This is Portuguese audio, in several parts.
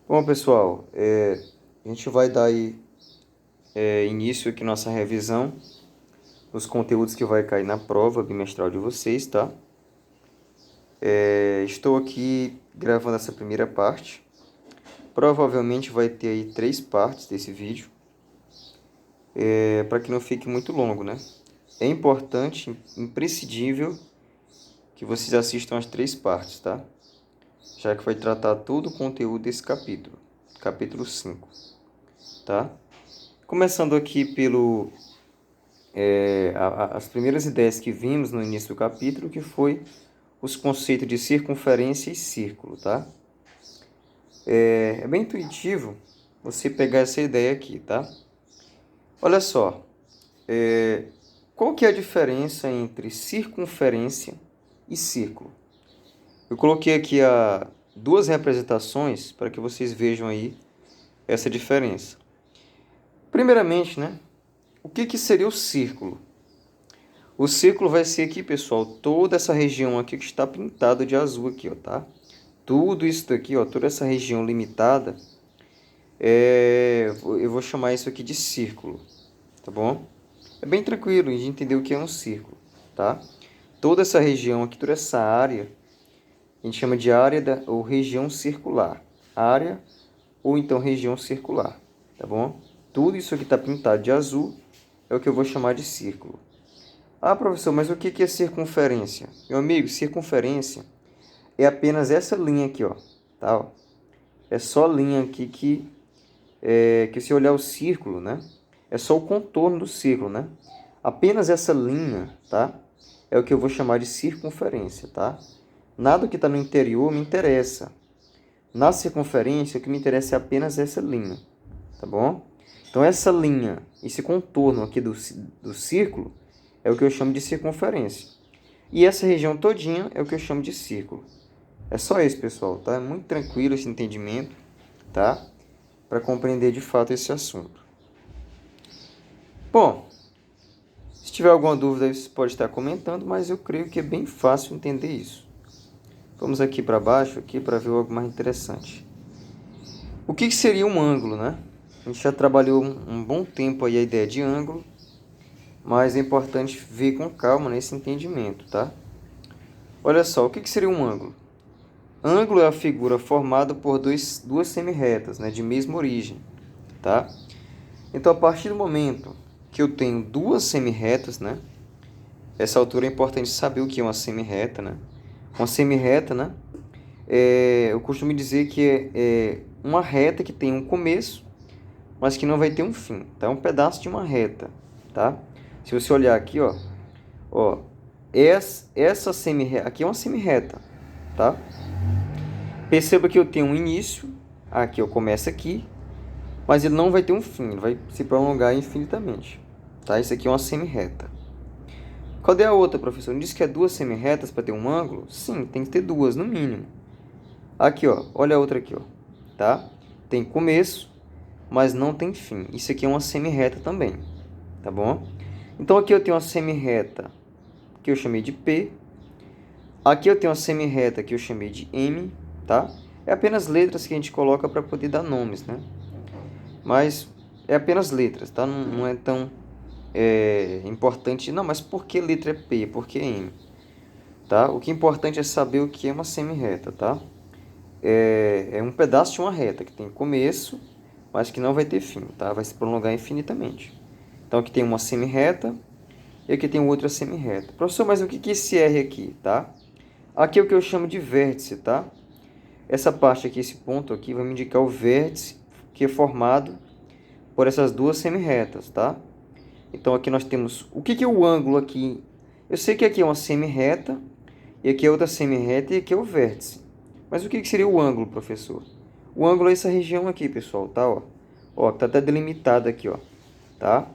Bom, pessoal, a gente vai dar aí início aqui à nossa revisão dos conteúdos que vai cair na prova bimestral de vocês, tá? Estou aqui gravando essa primeira parte. Provavelmente vai ter aí 3 partes desse vídeo, para que não fique muito longo, né? É importante, imprescindível, que vocês assistam as 3 partes, tá? Já que vai tratar todo o conteúdo desse capítulo, capítulo 5, tá? Começando aqui pelo as primeiras ideias que vimos no início do capítulo, que foi os conceitos de circunferência e círculo, tá? É bem intuitivo você pegar essa ideia aqui, tá? Olha só, qual que é a diferença entre circunferência e círculo? Eu coloquei aqui duas representações para que vocês vejam aí essa diferença. Primeiramente, né? O que seria o círculo? O círculo vai ser aqui, pessoal, toda essa região aqui que está pintada de azul aqui, ó, tá? Tudo isso daqui, ó, toda essa região limitada, eu vou chamar isso aqui de círculo, tá bom? É bem tranquilo de entender o que é um círculo, tá? Toda essa região aqui, toda essa área, a gente chama de área ou região circular. Área ou então região circular, tá bom? Tudo isso aqui está pintado de azul, é o que eu vou chamar de círculo. Ah, professor, mas o que é circunferência? Meu amigo, circunferência é apenas essa linha aqui, ó, tá? Ó. É só a linha aqui que se olhar o círculo, né? É só o contorno do círculo, né? Apenas essa linha, tá? É o que eu vou chamar de circunferência, tá? Nada que está no interior me interessa. Na circunferência, o que me interessa é apenas essa linha, tá bom? Então, essa linha, esse contorno aqui do círculo, é o que eu chamo de circunferência. E essa região todinha é o que eu chamo de círculo. É só isso, pessoal, tá? É muito tranquilo esse entendimento, tá? Para compreender de fato esse assunto. Bom, se tiver alguma dúvida, você pode estar comentando, mas eu creio que é bem fácil entender isso. Vamos aqui para baixo aqui para ver algo mais interessante. O que seria um ângulo, né? A gente já trabalhou um bom tempo aí a ideia de ângulo, mas é importante ver com calma nesse entendimento, tá? Olha só, o que seria um ângulo? Ângulo é a figura formada por duas semirretas, né, de mesma origem, tá? Então, a partir do momento que eu tenho duas semirretas, né? Essa altura é importante saber o que é uma semirreta, né? Uma semirreta, né? Eu costumo dizer que é uma reta que tem um começo, mas que não vai ter um fim, tá? É um pedaço de uma reta, tá? Se você olhar aqui, ó, essa semirreta, aqui é uma semirreta, tá? Perceba que eu tenho um início, aqui eu começo aqui, mas ele não vai ter um fim, ele vai se prolongar infinitamente, tá? Isso aqui é uma semirreta. Cadê a outra, professor? Não disse que é duas semirretas para ter um ângulo? Sim, tem que ter duas, no mínimo. Aqui, ó, olha a outra aqui, ó, tá? Tem começo, mas não tem fim. Isso aqui é uma semirreta também, tá bom? Então, aqui eu tenho uma semirreta que eu chamei de P. Aqui eu tenho uma semirreta que eu chamei de M, tá? É apenas letras que a gente coloca para poder dar nomes, né? Mas é apenas letras, tá? Não é tão importante. Não, mas por que letra é P? Por que M? Tá? O que é importante é saber o que é uma semirreta, tá? É um pedaço de uma reta que tem começo, mas que não vai ter fim, tá? Vai se prolongar infinitamente. Então aqui tem uma semirreta e aqui tem outra semirreta. Professor, mas o que é esse R aqui, tá? Aqui é o que eu chamo de vértice, tá? Essa parte aqui, esse ponto aqui, vai me indicar o vértice que é formado por essas duas semirretas, tá? Então aqui nós temos... O que é o ângulo aqui? Eu sei que aqui é uma semirreta, e aqui é outra semirreta, e aqui é o vértice. Mas o que seria o ângulo, professor? O ângulo é essa região aqui, pessoal, tá? Ó, tá até delimitado aqui, ó, tá?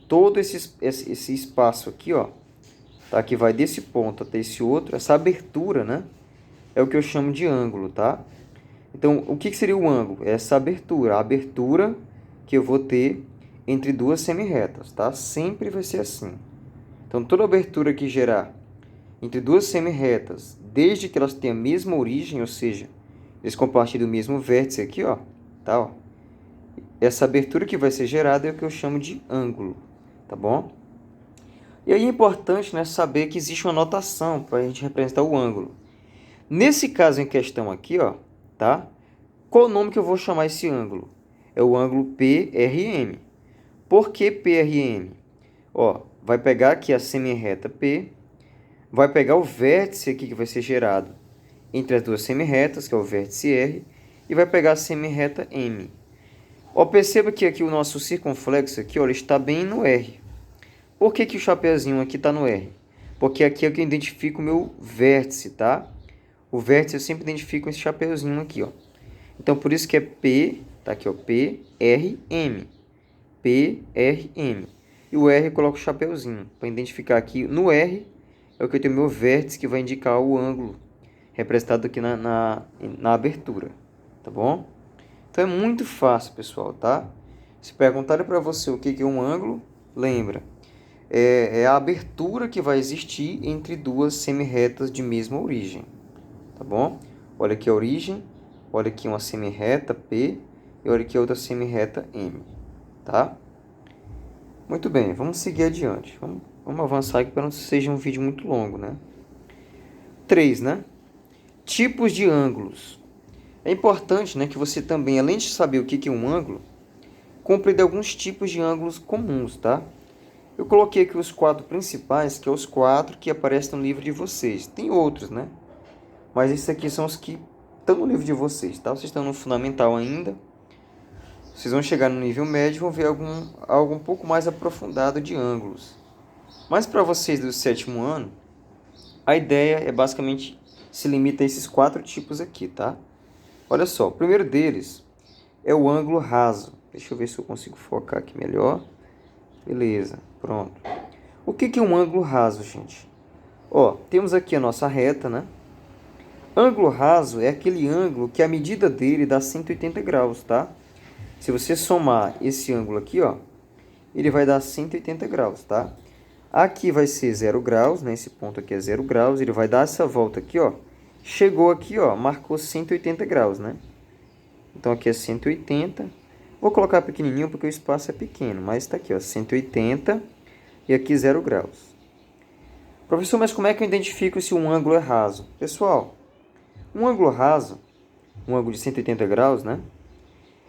Todo esse espaço aqui, ó, tá? Que vai desse ponto até esse outro, essa abertura, né? É o que eu chamo de ângulo, tá? Então, o que seria o ângulo? É essa abertura, a abertura que eu vou ter entre duas semirretas, tá? Sempre vai ser assim. Então, toda abertura que gerar entre duas semirretas, desde que elas tenham a mesma origem, ou seja, eles compartilham o mesmo vértice aqui, ó, tá? Ó. Essa abertura que vai ser gerada é o que eu chamo de ângulo, tá bom? E aí é importante, né, saber que existe uma notação para a gente representar o ângulo. Nesse caso em questão aqui, ó, tá? Qual o nome que eu vou chamar esse ângulo? É o ângulo PRM. Por que PRM? Ó, vai pegar aqui a semirreta P, vai pegar o vértice aqui que vai ser gerado entre as duas semirretas, que é o vértice R, e vai pegar a semirreta M. Ó, perceba que aqui o nosso circunflexo aqui, ó, ele está bem no R. Por que o chapeuzinho aqui está no R? Porque aqui é que eu identifico o meu vértice, tá? O vértice eu sempre identifico esse chapeuzinho aqui, ó. Então, por isso que é P, tá aqui, ó, P, R, M. P, R, M. E o R eu coloco o chapeuzinho, para identificar aqui. No R é o que eu tenho meu vértice, que vai indicar o ângulo representado aqui na abertura, tá bom? Então, é muito fácil, pessoal, tá? Se perguntarem para você o que é um ângulo, lembra. É a abertura que vai existir entre duas semirretas de mesma origem, tá bom? Olha aqui a origem, olha aqui uma semirreta P e olha aqui outra semirreta M, tá? Muito bem, vamos seguir adiante. Vamos avançar aqui para não seja um vídeo muito longo, né? 3, né? Tipos de ângulos. É importante, né, que você também, além de saber o que é um ângulo, compreenda alguns tipos de ângulos comuns, tá? Eu coloquei aqui os 4 principais, que é os 4 que aparecem no livro de vocês. Tem outros, né? Mas esses aqui são os que estão no livro de vocês, tá? Vocês estão no fundamental ainda. Vocês vão chegar no nível médio e vão ver algo um pouco mais aprofundado de ângulos. Mas para vocês do 7º ano, a ideia é basicamente se limita a esses 4 tipos aqui, tá? Olha só, o primeiro deles é o ângulo raso. Deixa eu ver se eu consigo focar aqui melhor. Beleza, pronto. O que é um ângulo raso, gente? Ó, temos aqui a nossa reta, né? Ângulo raso é aquele ângulo que a medida dele dá 180 graus, tá? Se você somar esse ângulo aqui, ó, ele vai dar 180 graus, tá? Aqui vai ser 0 graus, né? Esse ponto aqui é 0 graus, ele vai dar essa volta aqui, ó. Chegou aqui, ó, marcou 180 graus, né? Então aqui é 180. Vou colocar pequenininho porque o espaço é pequeno, mas está aqui, ó, 180 e aqui 0 graus. Professor, mas como é que eu identifico se um ângulo é raso? Pessoal, um ângulo raso, um ângulo de 180 graus, né?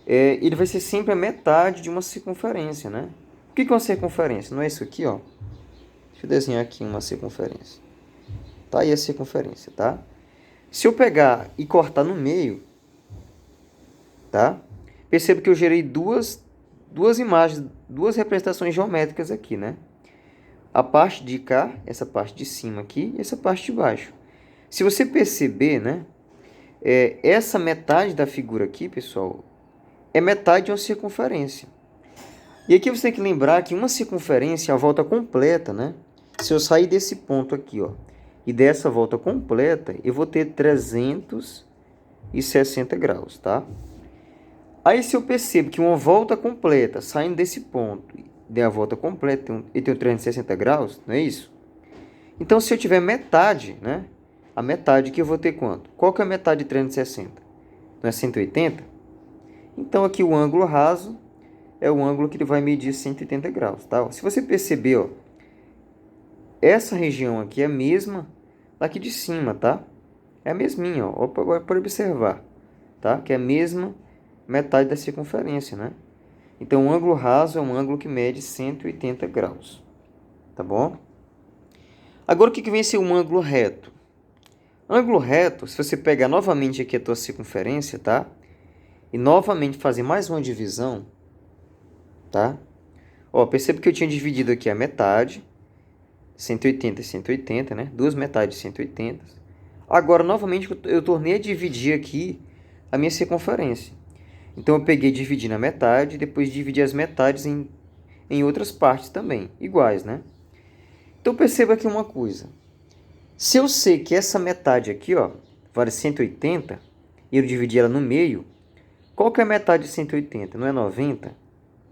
Ele vai ser sempre a metade de uma circunferência, né? O que é uma circunferência? Não é isso aqui, ó? Deixa eu desenhar aqui uma circunferência. Tá aí a circunferência, tá? Se eu pegar e cortar no meio, tá? Perceba que eu gerei duas imagens, duas representações geométricas aqui, né? A parte de cá, essa parte de cima aqui, e essa parte de baixo. Se você perceber, né? Essa metade da figura aqui, pessoal, é metade de uma circunferência. E aqui você tem que lembrar que uma circunferência é a volta completa, né? Se eu sair desse ponto aqui, ó, e dessa volta completa, eu vou ter 360 graus, tá? Aí se eu percebo que uma volta completa, saindo desse ponto, der a volta completa, eu tenho 360 graus, não é isso? Então, se eu tiver metade, né? A metade que eu vou ter quanto? Qual que é a metade de 360? Não é 180? Então, aqui o ângulo raso é o ângulo que ele vai medir 180 graus, tá? Se você perceber, ó, essa região aqui é a mesma daqui de cima, tá? É a mesminha, ó. Agora pode observar, tá? Que é a mesma metade da circunferência, né? Então, o ângulo raso é um ângulo que mede 180 graus, tá bom? Agora, o que vem a ser um ângulo reto? Ângulo reto, se você pegar novamente aqui a tua circunferência, tá? E novamente fazer mais uma divisão, tá? Ó, perceba que eu tinha dividido aqui a metade, 180 e 180, né? Duas metades de 180. Agora, novamente, eu tornei a dividir aqui a minha circunferência. Então, eu peguei e dividi na metade, depois dividi as metades em outras partes também, iguais, né? Então, perceba aqui uma coisa. Se eu sei que essa metade aqui, ó, vale 180, e eu dividi ela no meio, qual que é a metade de 180? Não é 90?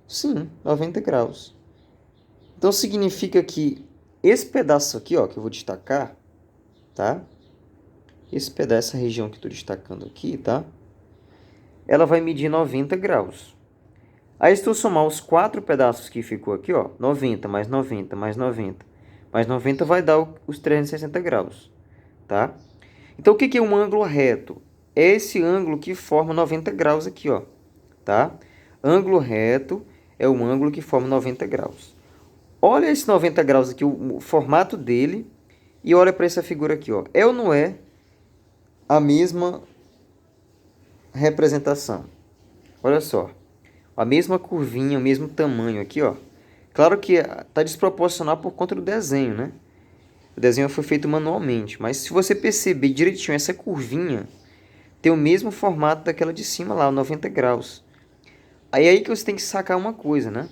Sim, 90 graus. Então, significa que esse pedaço aqui, ó, que eu vou destacar, tá? Esse pedaço, essa região que eu estou destacando aqui, tá? ela vai medir 90 graus. Aí, se tu somar os 4 pedaços que ficou aqui, ó, 90 mais 90 mais 90 mais 90 vai dar os 360 graus, tá? Então, o que é um ângulo reto? É esse ângulo que forma 90 graus aqui, ó, tá? Ângulo reto é um ângulo que forma 90 graus. Olha esse 90 graus aqui, o formato dele, e olha para essa figura aqui, ó. É ou não é a mesma representação? Olha só. A mesma curvinha, o mesmo tamanho aqui, ó. Claro que está desproporcional por conta do desenho, né? O desenho foi feito manualmente, mas se você perceber direitinho essa curvinha, tem o mesmo formato daquela de cima lá, 90 graus. Aí que você tem que sacar uma coisa, né?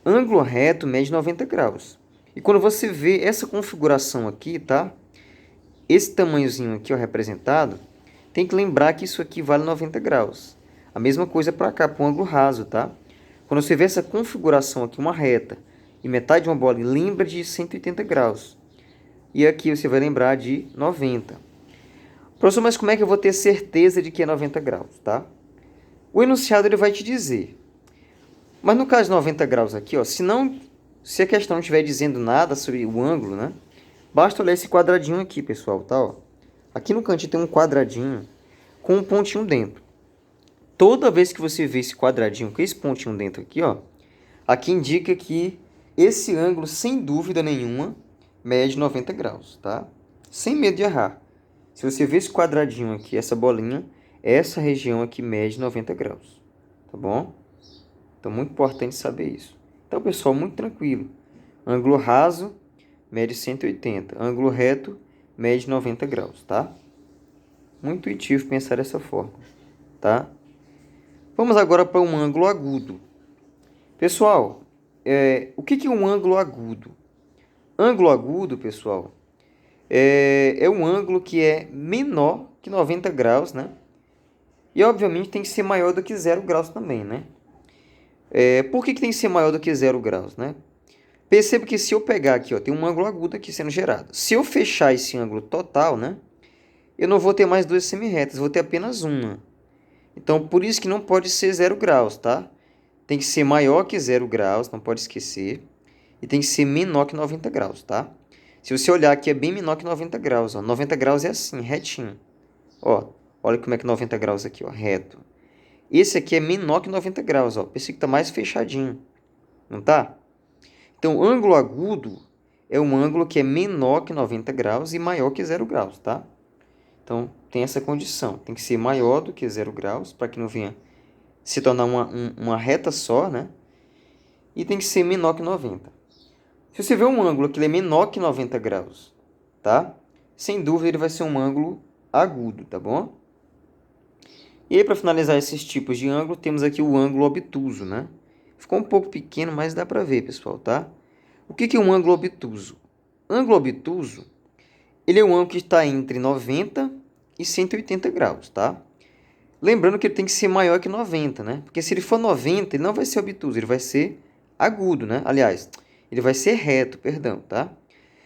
Ângulo reto mede 90 graus. E quando você vê essa configuração aqui, tá? Esse tamanhozinho aqui, ó, representado, tem que lembrar que isso aqui vale 90 graus. A mesma coisa para cá, para o ângulo raso, tá? Quando você vê essa configuração aqui, uma reta e metade de uma bola, lembra de 180 graus. E aqui você vai lembrar de 90. Professor, mas como é que eu vou ter certeza de que é 90 graus, tá? O enunciado ele vai te dizer. Mas no caso de 90 graus aqui, ó, se a questão não estiver dizendo nada sobre o ângulo, né? Basta olhar esse quadradinho aqui, pessoal, tá? Ó. Aqui no cantinho tem um quadradinho com um pontinho dentro. Toda vez que você vê esse quadradinho com esse pontinho dentro aqui, ó, aqui indica que esse ângulo, sem dúvida nenhuma, mede 90 graus, tá? Sem medo de errar. Se você vê esse quadradinho aqui, essa bolinha, essa região aqui mede 90 graus, tá bom? Então, muito importante saber isso. Então, pessoal, muito tranquilo. Ângulo raso mede 180. Ângulo reto mede 90 graus, tá? Muito intuitivo pensar dessa forma, tá? Vamos agora para um ângulo agudo. Pessoal, o que é um ângulo agudo? Ângulo agudo, pessoal, é um ângulo que é menor que 90 graus, né? E, obviamente, tem que ser maior do que 0 graus também, né? Por que tem que ser maior do que 0 graus, né? Perceba que se eu pegar aqui, ó, tem um ângulo agudo aqui sendo gerado. Se eu fechar esse ângulo total, né? Eu não vou ter mais duas semirretas, vou ter apenas uma. Então, por isso que não pode ser 0 graus, tá? Tem que ser maior que 0 graus, não pode esquecer. E tem que ser menor que 90 graus, tá? Se você olhar aqui, é bem menor que 90 graus, ó. 90 graus é assim, retinho. Ó, olha como é que 90 graus aqui, ó, reto. Esse aqui é menor que 90 graus, ó. Esse aqui tá mais fechadinho, não tá? Então, ângulo agudo é um ângulo que é menor que 90 graus e maior que 0 graus, tá? Então, tem essa condição. Tem que ser maior do que 0 graus, para que não venha se tornar uma reta só, né? E tem que ser menor que 90. Se você vê um ângulo que ele é menor que 90 graus, tá? Sem dúvida, ele vai ser um ângulo agudo, tá bom? E aí, para finalizar esses tipos de ângulo, temos aqui o ângulo obtuso, né? Ficou um pouco pequeno, mas dá para ver, pessoal, tá? O que é um ângulo obtuso? Ângulo obtuso, ele é um ângulo que está entre 90 e 180 graus, tá? Lembrando que ele tem que ser maior que 90, né? Porque se ele for 90, ele não vai ser obtuso, ele vai ser agudo, né? Aliás, ele vai ser reto, perdão, tá?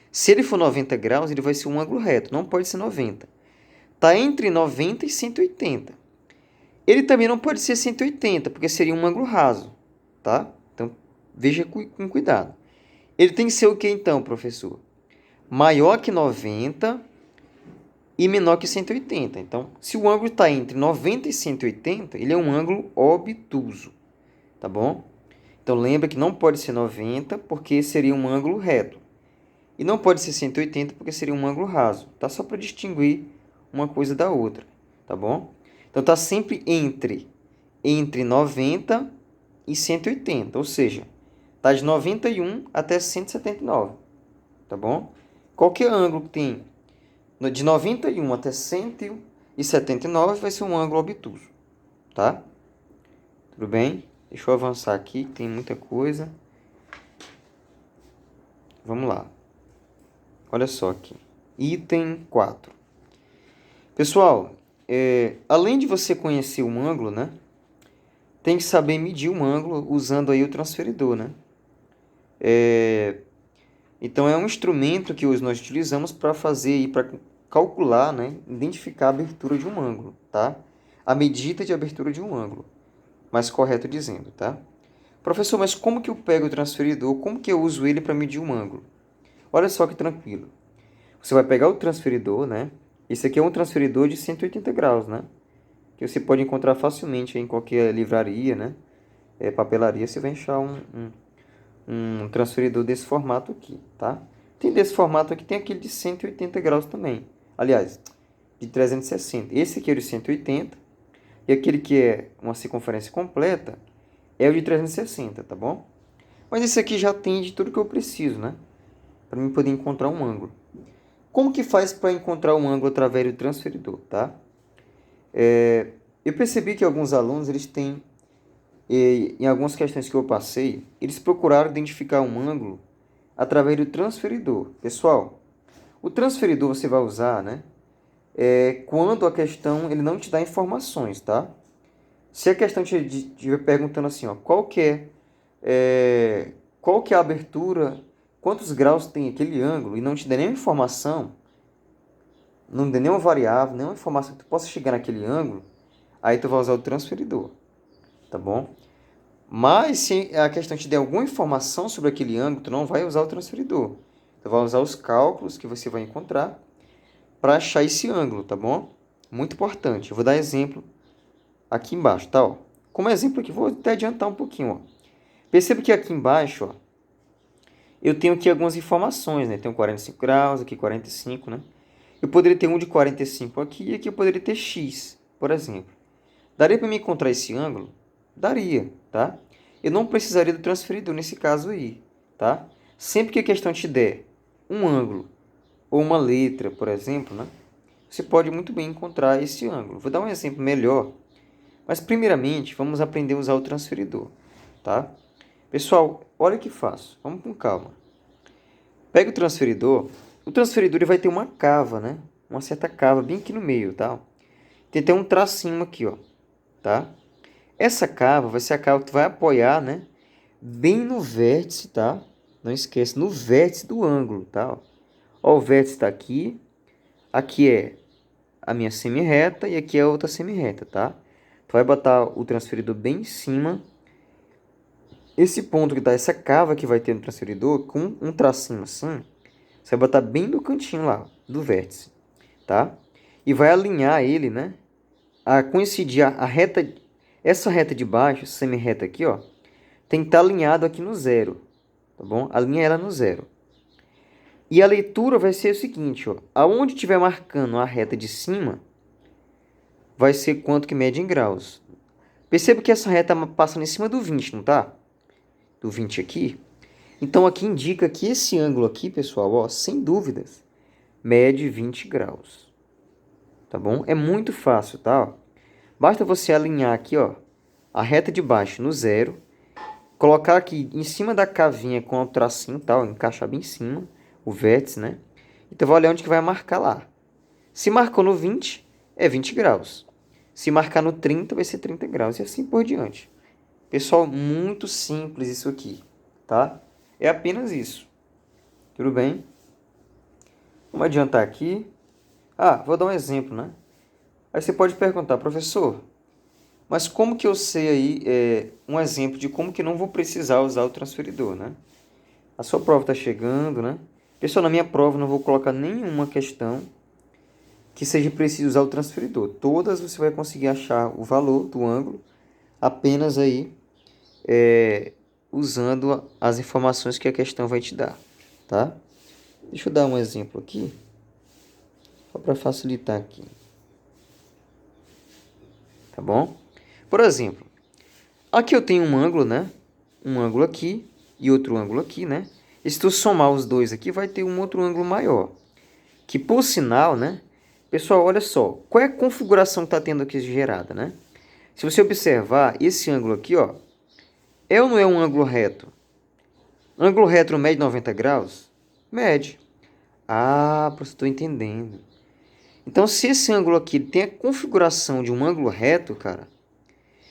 Se ele for 90 graus, ele vai ser um ângulo reto, não pode ser 90. Está entre 90 e 180. Ele também não pode ser 180, porque seria um ângulo raso, tá? Então, veja com cuidado. Ele tem que ser o que então, professor? Maior que 90 e menor que 180. Então, se o ângulo está entre 90 e 180, ele é um ângulo obtuso, tá bom? Então, lembra que não pode ser 90, porque seria um ângulo reto. E não pode ser 180, porque seria um ângulo raso, tá? Só para distinguir uma coisa da outra, tá bom? Então, está sempre entre 90 e 180, ou seja, está de 91 até 179, tá bom? Qualquer ângulo que tem de 91 até 179 vai ser um ângulo obtuso, tá? Tudo bem? Deixa eu avançar aqui, tem muita coisa. Vamos lá. Olha só aqui. Item 4. Pessoal, além de você conhecer um ângulo, né? Tem que saber medir um ângulo usando aí o transferidor, né? Então, é um instrumento que hoje nós utilizamos para fazer, para calcular, né? Identificar a abertura de um ângulo, tá? a medida de abertura de um ângulo. Mais correto dizendo, tá? Professor, mas como que eu pego o transferidor? Como que eu uso ele para medir um ângulo? Olha só que tranquilo. Você vai pegar o transferidor, né? Esse aqui é um transferidor de 180 graus, né? Que você pode encontrar facilmente em qualquer livraria, né? Papelaria, você vai achar um transferidor desse formato aqui, tá? Tem desse formato aqui, tem aquele de 180 graus também. Aliás, de 360. Esse aqui é o de 180. E aquele que é uma circunferência completa é o de 360, tá bom? Mas esse aqui já tem de tudo que eu preciso, né? Para mim poder encontrar um ângulo. Como que faz para encontrar um ângulo através do transferidor, tá? Eu percebi que alguns alunos, eles têm, em algumas questões que eu passei, eles procuraram identificar um ângulo através do transferidor. Pessoal, o transferidor você vai usar, né? Quando a questão ele não te dá informações, tá? Se a questão estiver perguntando assim, ó, qual que é a abertura, quantos graus tem aquele ângulo, e não te der nenhuma informação, não der nenhuma variável, nenhuma informação que tu possa chegar naquele ângulo, aí tu vai usar o transferidor, tá bom? Mas se a questão te der alguma informação sobre aquele ângulo, tu não vai usar o transferidor. Tu vai usar os cálculos que você vai encontrar para achar esse ângulo, tá bom? Muito importante. Eu vou dar exemplo aqui embaixo, tá? Ó. Como exemplo aqui, vou até adiantar um pouquinho, ó. Perceba que aqui embaixo, ó, eu tenho aqui algumas informações, né? Tenho 45 graus, aqui 45, né? Eu poderia ter um de 45 aqui e aqui eu poderia ter x, por exemplo. Daria para me encontrar esse ângulo? Daria, tá? Eu não precisaria do transferidor nesse caso aí, tá? Sempre que a questão te der um ângulo ou uma letra, por exemplo, né? Você pode muito bem encontrar esse ângulo. Vou dar um exemplo melhor. Mas, primeiramente, vamos aprender a usar o transferidor, tá? Pessoal, olha o que faço. Vamos com calma. Pega o transferidor. O transferidor ele vai ter uma cava, né? Uma certa cava bem aqui no meio, tá? Tem até um tracinho aqui, ó, tá? Essa cava vai ser a cava que tu vai apoiar, né? Bem no vértice, tá? Não esquece, no vértice do ângulo, tá? Ó, o vértice está aqui. Aqui é a minha semi-reta e aqui é a outra semi-reta, tá? Tu vai botar o transferidor bem em cima. Esse ponto que tá, essa cava que vai ter no transferidor, com um tracinho assim, você vai botar bem no cantinho lá, do vértice, tá? E vai alinhar ele, né? A coincidir a reta, essa reta de baixo, semi-reta aqui, ó, tem que estar alinhado aqui no zero, tá bom? Alinha ela no zero. E a leitura vai ser o seguinte, ó, aonde estiver marcando a reta de cima, vai ser quanto que mede em graus. Perceba que essa reta passa em cima do 20, não tá? Do 20 aqui. Então, aqui indica que esse ângulo aqui, pessoal, ó, sem dúvidas, mede 20 graus. Tá bom? É muito fácil, tá? Ó, basta você alinhar aqui, ó, a reta de baixo no zero, colocar aqui em cima da cavinha com o tracinho, tá? Ó, encaixar bem em cima, o vértice, né? Então, vai olhar onde que vai marcar lá. Se marcou no 20, é 20 graus. Se marcar no 30, vai ser 30 graus. E assim por diante. Pessoal, muito simples isso aqui, tá? É apenas isso. Tudo bem? Vamos adiantar aqui. Vou dar um exemplo, né? Aí você pode perguntar, professor, mas como que eu sei aí um exemplo de como que não vou precisar usar o transferidor, né? A sua prova está chegando, né? Pessoal, na minha prova não vou colocar nenhuma questão que seja preciso usar o transferidor. Todas você vai conseguir achar o valor do ângulo apenas aí usando as informações que a questão vai te dar, tá? Deixa eu dar um exemplo aqui, só para facilitar aqui, tá bom? Por exemplo, aqui eu tenho um ângulo, né? Um ângulo aqui e outro ângulo aqui, né? E se tu somar os dois aqui, vai ter um outro ângulo maior. Que por sinal, né? Pessoal, olha só, qual é a configuração que está tendo aqui gerada, né? Se você observar, esse ângulo aqui, ó, é ou não é um ângulo reto? Ângulo reto não mede 90 graus? Mede. Professor, estou entendendo. Então, se esse ângulo aqui tem a configuração de um ângulo reto, cara,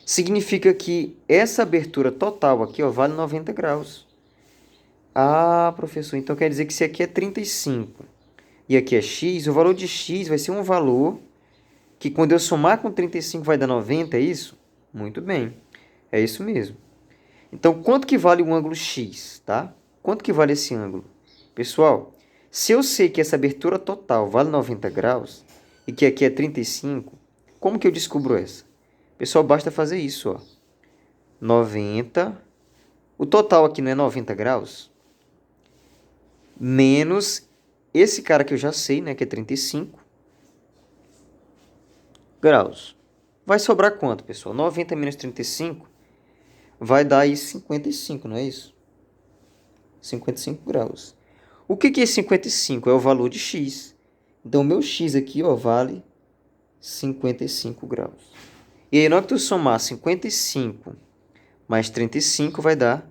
significa que essa abertura total aqui, ó, vale 90 graus. Professor, então quer dizer que esse aqui é 35 e aqui é x, o valor de x vai ser um valor Que quando eu somar com 35 vai dar 90, é isso? Muito bem, é isso mesmo. Então, quanto que vale o ângulo X, tá? Quanto que vale esse ângulo? Pessoal, se eu sei que essa abertura total vale 90 graus e que aqui é 35, como que eu descubro essa? Pessoal, basta fazer isso, ó. 90, o total aqui não é 90 graus? Menos esse cara que eu já sei, né, que é 35 graus. Vai sobrar quanto, pessoal? 90 menos 35 vai dar aí 55, não é isso? 55 graus. O que é 55? É o valor de x. Então, o meu x aqui, ó, vale 55 graus. E aí, na hora que tu somar 55 mais 35, vai dar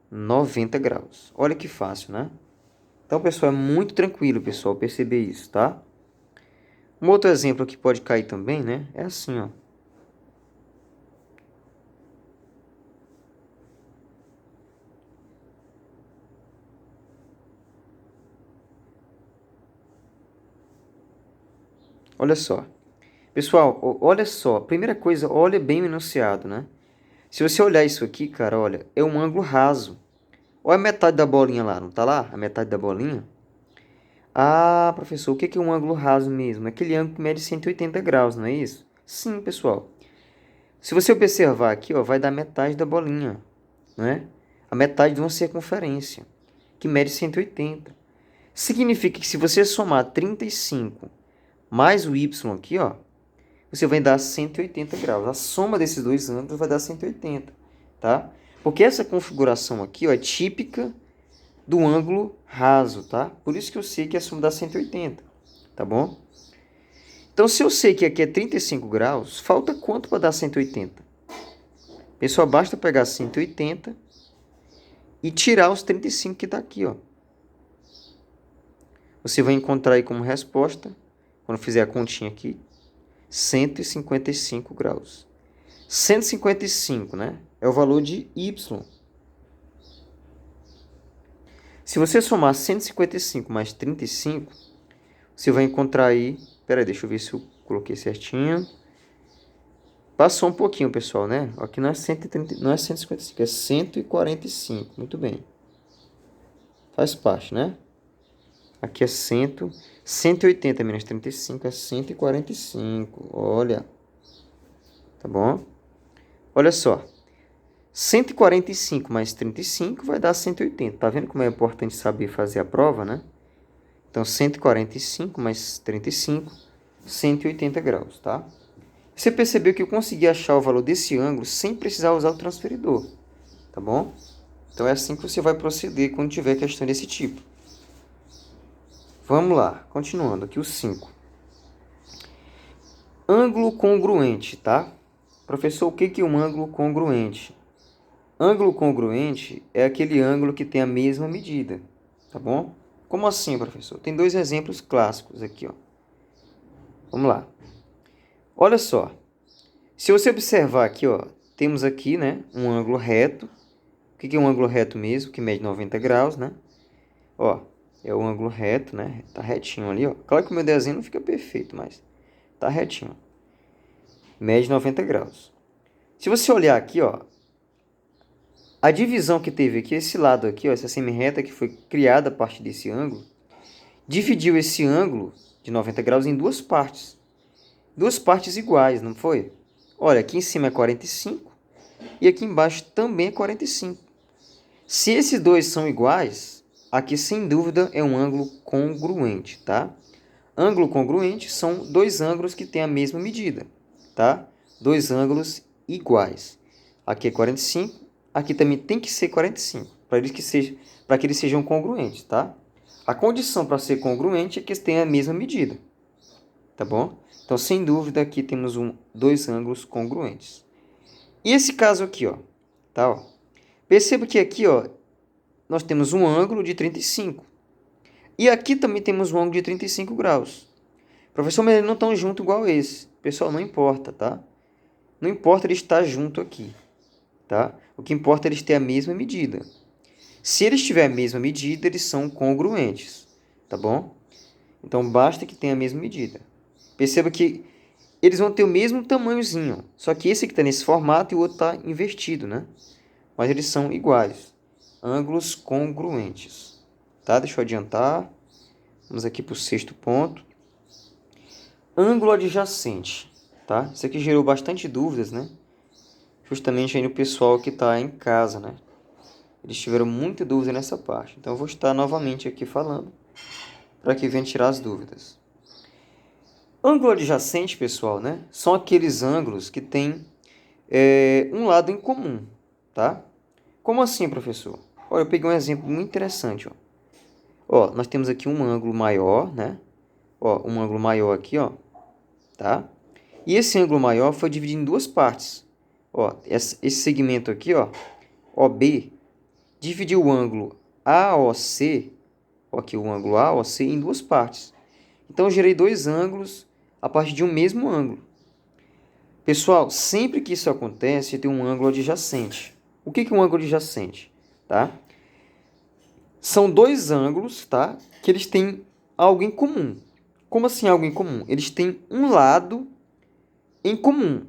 90 graus. Olha que fácil, né? Então, pessoal, é muito tranquilo, pessoal, perceber isso, tá? Um outro exemplo que pode cair também, né? É assim, ó. Olha só. Pessoal, olha só. Primeira coisa, olha bem o enunciado, né? Se você olhar isso aqui, cara, olha, é um ângulo raso. Olha a metade da bolinha lá, não tá lá? A metade da bolinha? Ah, professor, o que é um ângulo raso mesmo? É aquele ângulo que mede 180 graus, não é isso? Sim, pessoal. Se você observar aqui, ó, vai dar metade da bolinha, né? A metade de uma circunferência, que mede 180. Significa que se você somar 35 mais o y aqui, ó, você vai dar 180 graus. A soma desses dois ângulos vai dar 180, tá? Porque essa configuração aqui, ó, é típica do ângulo raso, tá? Por isso que eu sei que a soma dá 180, tá bom? Então, se eu sei que aqui é 35 graus, falta quanto para dar 180? Pessoal, basta pegar 180 e tirar os 35 que está aqui, ó. Você vai encontrar aí como resposta, quando fizer a continha aqui, 155 graus. 155, né? É o valor de y. Se você somar 155 mais 35, você vai encontrar aí... Pera aí, deixa eu ver se eu coloquei certinho. Passou um pouquinho, pessoal, né? Aqui não é 130, não é 155, é 145. Muito bem. Faz parte, né? Aqui é 180 menos 35 é 145. Olha. Tá bom? Olha só. 145 mais 35 vai dar 180. Tá vendo como é importante saber fazer a prova, né? Então, 145 mais 35, 180 graus, tá? Você percebeu que eu consegui achar o valor desse ângulo sem precisar usar o transferidor, tá bom? Então, é assim que você vai proceder quando tiver questão desse tipo. Vamos lá, continuando aqui o 5. Ângulo congruente, tá? Professor, o que é um ângulo congruente? Ângulo congruente é aquele ângulo que tem a mesma medida, tá bom? Como assim, professor? Tem dois exemplos clássicos aqui, ó. Vamos lá. Olha só. Se você observar aqui, ó, temos aqui, né, um ângulo reto. O que é um ângulo reto mesmo? Que mede 90 graus, né? Ó, é o ângulo reto, né? Tá retinho ali, ó. Claro que o meu desenho não fica perfeito, mas tá retinho. Mede 90 graus. Se você olhar aqui, ó, a divisão que teve aqui, esse lado aqui, ó, essa semi-reta que foi criada a partir desse ângulo, dividiu esse ângulo de 90 graus em duas partes. Duas partes iguais, não foi? Olha, aqui em cima é 45 e aqui embaixo também é 45. Se esses dois são iguais, aqui sem dúvida é um ângulo congruente, tá? Ângulo congruente são dois ângulos que têm a mesma medida, tá? Dois ângulos iguais. Aqui é 45, aqui também tem que ser 45, para que eles sejam congruentes, tá? A condição para ser congruente é que eles tenham a mesma medida, tá bom? Então, sem dúvida, aqui temos dois ângulos congruentes. E esse caso aqui, ó, tá? Ó. Perceba que aqui, ó, nós temos um ângulo de 35. E aqui também temos um ângulo de 35 graus. Professor, mas eles não estão juntos igual esse. Pessoal, não importa, tá? Não importa ele estar junto aqui, tá? O que importa é eles terem a mesma medida. Se eles tiverem a mesma medida, eles são congruentes, tá bom? Então, basta que tenha a mesma medida. Perceba que eles vão ter o mesmo tamanhozinho, só que esse aqui está nesse formato e o outro está invertido, né? Mas eles são iguais. Ângulos congruentes. Tá? Deixa eu adiantar. Vamos aqui para o sexto ponto. Ângulo adjacente. Tá? Isso aqui gerou bastante dúvidas, né? Justamente aí no pessoal que está em casa, né? Eles tiveram muita dúvida nessa parte. Então eu vou estar novamente aqui falando para que venha tirar as dúvidas. Ângulo adjacente, pessoal, né? São aqueles ângulos que têm um lado em comum, tá? Como assim, professor? Olha, eu peguei um exemplo muito interessante, ó. Ó, nós temos aqui um ângulo maior, né? Ó, um ângulo maior aqui, ó, tá? E esse ângulo maior foi dividido em duas partes. Ó, esse segmento aqui, ó, OB, dividiu o ângulo AOC, ó, aqui o ângulo AOC, em duas partes. Então, eu gerei dois ângulos a partir de um mesmo ângulo. Pessoal, sempre que isso acontece, tem um ângulo adjacente. O que é um ângulo adjacente? Tá? São dois ângulos, tá? Que eles têm algo em comum. Como assim algo em comum? Eles têm um lado em comum.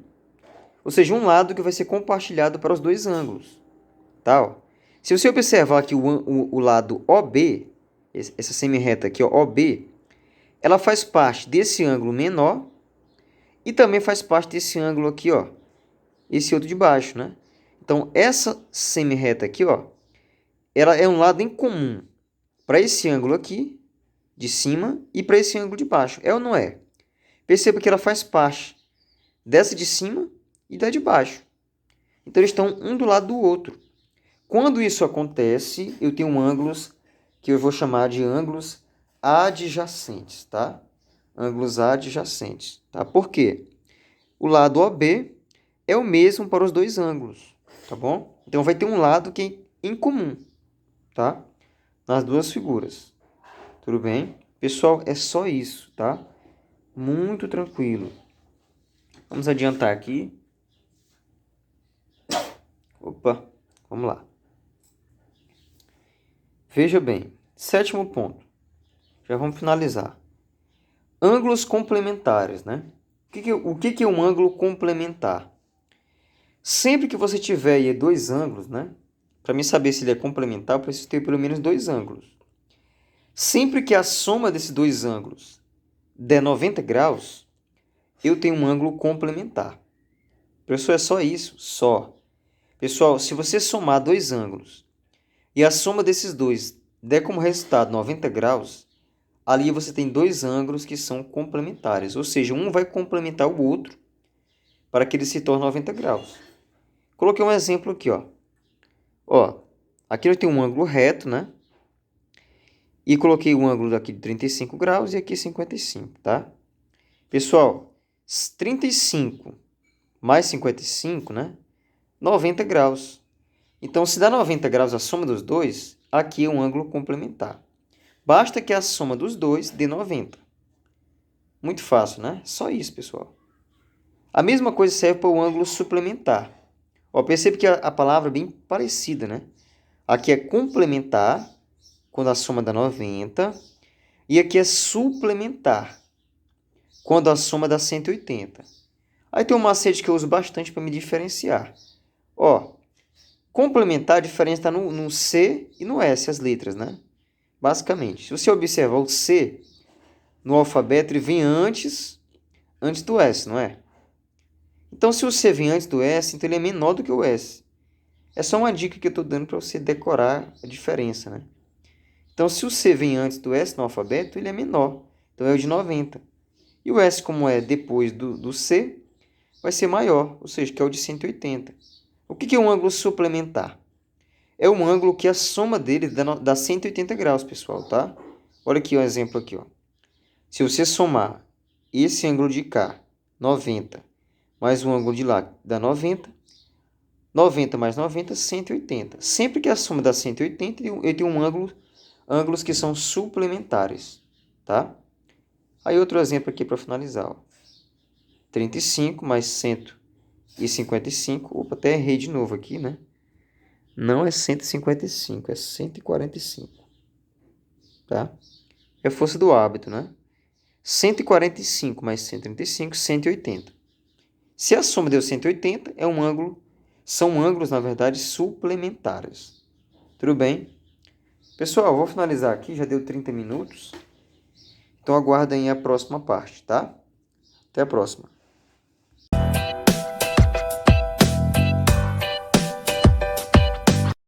Ou seja, um lado que vai ser compartilhado para os dois ângulos. Tá? Ó. Se você observar aqui o lado OB, essa semirreta aqui, ó, OB, ela faz parte desse ângulo menor e também faz parte desse ângulo aqui, ó, esse outro de baixo, né? Então, essa semirreta aqui, ó, ela é um lado em comum para esse ângulo aqui, de cima, e para esse ângulo de baixo. É ou não é? Perceba que ela faz parte dessa de cima e da de baixo. Então, eles estão um do lado do outro. Quando isso acontece, eu tenho ângulos que eu vou chamar de ângulos adjacentes, tá? Ângulos adjacentes, tá? Por quê? O lado OB é o mesmo para os dois ângulos, tá bom? Então, vai ter um lado que é em comum, tá? Nas duas figuras. Tudo bem? Pessoal, é só isso, tá? Muito tranquilo. Vamos adiantar aqui. Opa, vamos lá. Veja bem, sétimo ponto. Já vamos finalizar. Ângulos complementares, né? O que é um ângulo complementar? Sempre que você tiver aí dois ângulos, né? Para mim saber se ele é complementar, eu preciso ter pelo menos dois ângulos. Sempre que a soma desses dois ângulos der 90 graus, eu tenho um ângulo complementar. Professor, é só isso? Só. Pessoal, se você somar dois ângulos e a soma desses dois der como resultado 90 graus, ali você tem dois ângulos que são complementares. Ou seja, um vai complementar o outro para que ele se torne 90 graus. Coloquei um exemplo aqui, ó. Ó, aqui eu tenho um ângulo reto, né? E coloquei um ângulo aqui de 35 graus e aqui 55, tá? Pessoal, 35 mais 55, né? 90 graus. Então, se dá 90 graus a soma dos dois, aqui é um ângulo complementar. Basta que a soma dos dois dê 90. Muito fácil, né? Só isso, pessoal. A mesma coisa serve para o ângulo suplementar. Ó, percebe que a palavra é bem parecida, né? Aqui é complementar, quando a soma dá 90. E aqui é suplementar, quando a soma dá 180. Aí tem um macete que eu uso bastante para me diferenciar. Ó, complementar, a diferença está no C e no S, as letras, né? Basicamente. Se você observar o C no alfabeto, ele vem antes do S, não é? Então, se o C vem antes do S, então ele é menor do que o S. É só uma dica que eu estou dando para você decorar a diferença, né? Então, se o C vem antes do S no alfabeto, ele é menor. Então, é o de 90. E o S, como é depois do C, vai ser maior, ou seja, que é o de 180. O que é um ângulo suplementar? É um ângulo que a soma dele dá 180 graus, pessoal, tá? Olha aqui um exemplo aqui, ó. Se você somar esse ângulo de cá, 90, mais o ângulo de lá, dá 90. 90 mais 90, 180. Sempre que a soma dá 180, eu tenho ângulos que são suplementares, tá? Aí outro exemplo aqui para finalizar, ó. 35 mais 155. Opa, até errei de novo aqui, né? Não é 155, é 145. Tá? É força do hábito, né? 145 mais 135, 180. Se a soma deu 180, são ângulos, na verdade, suplementares. Tudo bem? Pessoal, vou finalizar aqui, já deu 30 minutos. Então aguardem a próxima parte, tá? Até a próxima.